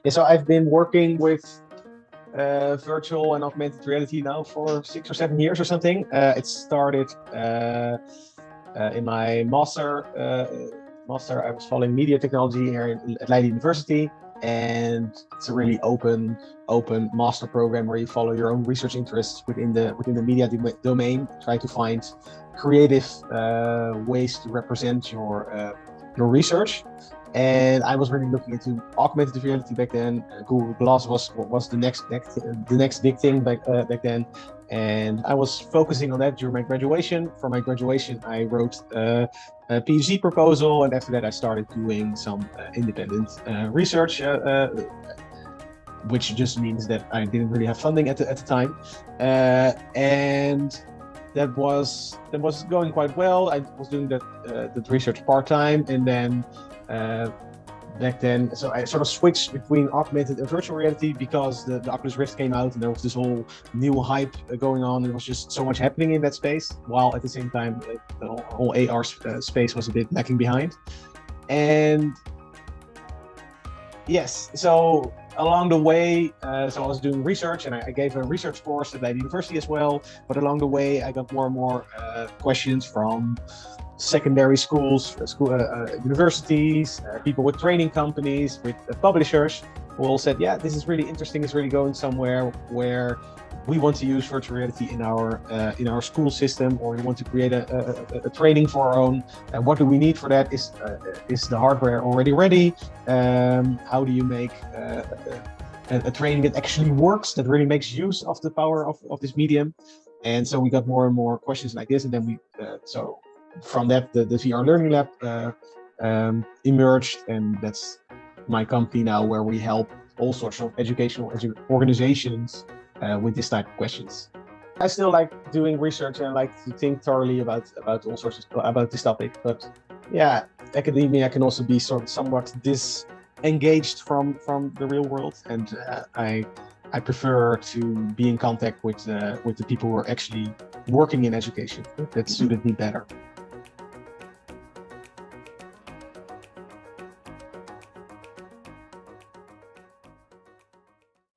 Yeah, so I've been working with virtual and augmented reality now for 6 or 7 years or something. It started in my master. I was following media technology here at Leiden University, and it's a really open master program where you follow your own research interests within the media domain, try to find creative ways to represent your research. And I was really looking into augmented reality back then. Google Glass was the next big thing back then, and I was focusing on that during my graduation. For my graduation, I wrote a PhD proposal, and after that, I started doing some independent research, which just means that I didn't really have funding at the time, and that was going quite well. I was doing that research part-time, and then back then, so I sort of switched between augmented and virtual reality because the Oculus Rift came out and there was this whole new hype going on. There was just so much happening in that space, while at the same time the whole AR space was a bit lacking behind. And yes, so along the way, so I was doing research, and I gave a research course at Leiden University as well. But along the way, I got more and more questions from secondary schools, universities, people with training companies, with publishers, who all said, yeah, this is really interesting, it's really going somewhere where we want to use virtual reality in our school system, or we want to create a training for our own. And what do we need for that? Is the hardware already ready? How do you make a training that actually works, that really makes use of the power of this medium? And so we got more and more questions like this, and then we so from that, the VR Learning Lab emerged, and that's my company now, where we help all sorts of educational organizations with this type of questions. I still like doing research, and I like to think thoroughly about all sorts about this topic. But yeah, academia can also be somewhat disengaged from the real world, and I prefer to be in contact with the people who are actually working in education. That suited me better.